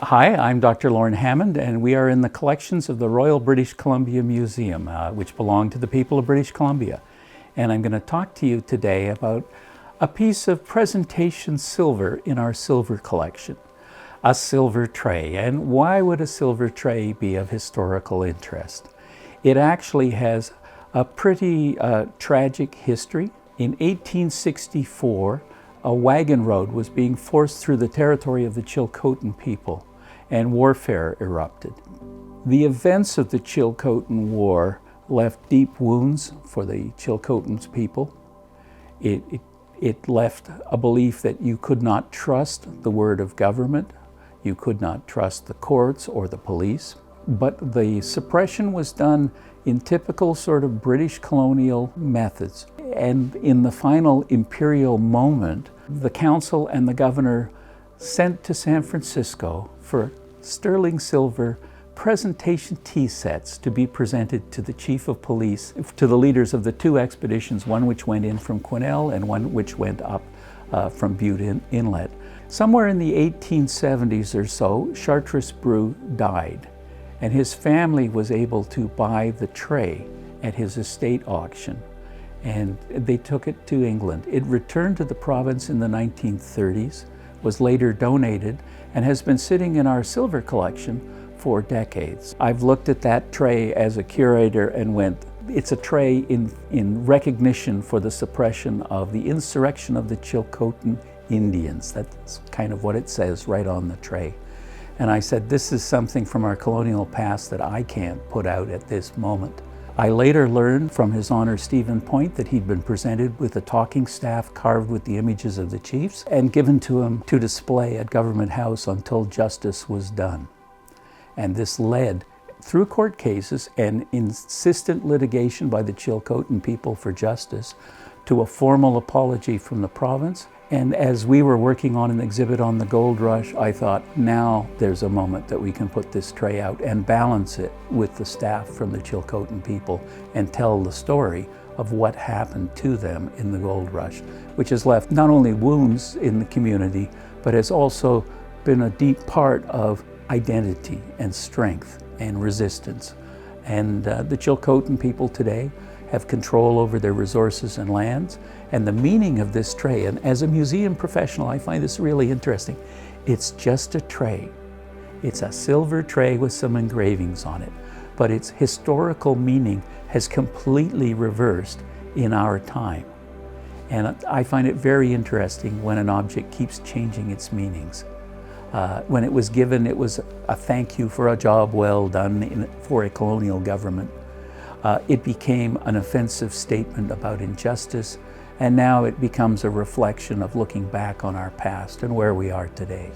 Hi, I'm Dr. Lorne Hammond, and we are in the collections of the Royal British Columbia Museum, which belong to the people of British Columbia. And I'm going to talk to you today about a piece of presentation silver in our silver collection, a silver tray. And why would a silver tray be of historical interest? It actually has a pretty tragic history. In 1864, a wagon road was being forced through the territory of the Chilcotin people, and warfare erupted. The events of the Chilcotin War left deep wounds for the Chilcotin's people. It left a belief that you could not trust the word of government, you could not trust the courts or the police. But the suppression was done in typical sort of British colonial methods. And in the final imperial moment, the council and the governor sent to San Francisco for sterling silver presentation tea sets to be presented to the chief of police, to the leaders of the two expeditions, one which went in from Quesnel and one which went up from Butte Inlet. Somewhere in the 1870s or so, Chartres Breu died, and his family was able to buy the tray at his estate auction, and they took it to England. It returned to the province in the 1930s, was later donated, and has been sitting in our silver collection for decades. I've looked at that tray as a curator and went, it's a tray in recognition for the suppression of the insurrection of the Chilcotin Indians. That's kind of what it says right on the tray. And I said, this is something from our colonial past that I can't put out at this moment. I later learned from His Honor Stephen Point that he'd been presented with a talking staff carved with the images of the chiefs and given to him to display at Government House until justice was done. And this led, through court cases and insistent litigation by the Chilcotin people for justice, to a formal apology from the province. And as we were working on an exhibit on the gold rush, I thought, now there's a moment that we can put this tray out and balance it with the staff from the Chilcotin people and tell the story of what happened to them in the gold rush, which has left not only wounds in the community, but has also been a deep part of identity and strength and resistance. And the Chilcotin people today have control over their resources and lands. And the meaning of this tray, and as a museum professional, I find this really interesting. It's just a tray. It's a silver tray with some engravings on it, but its historical meaning has completely reversed in our time. And I find it very interesting when an object keeps changing its meanings. When it was given, it was a thank you for a job well done for a colonial government. It became an offensive statement about injustice, and now it becomes a reflection of looking back on our past and where we are today.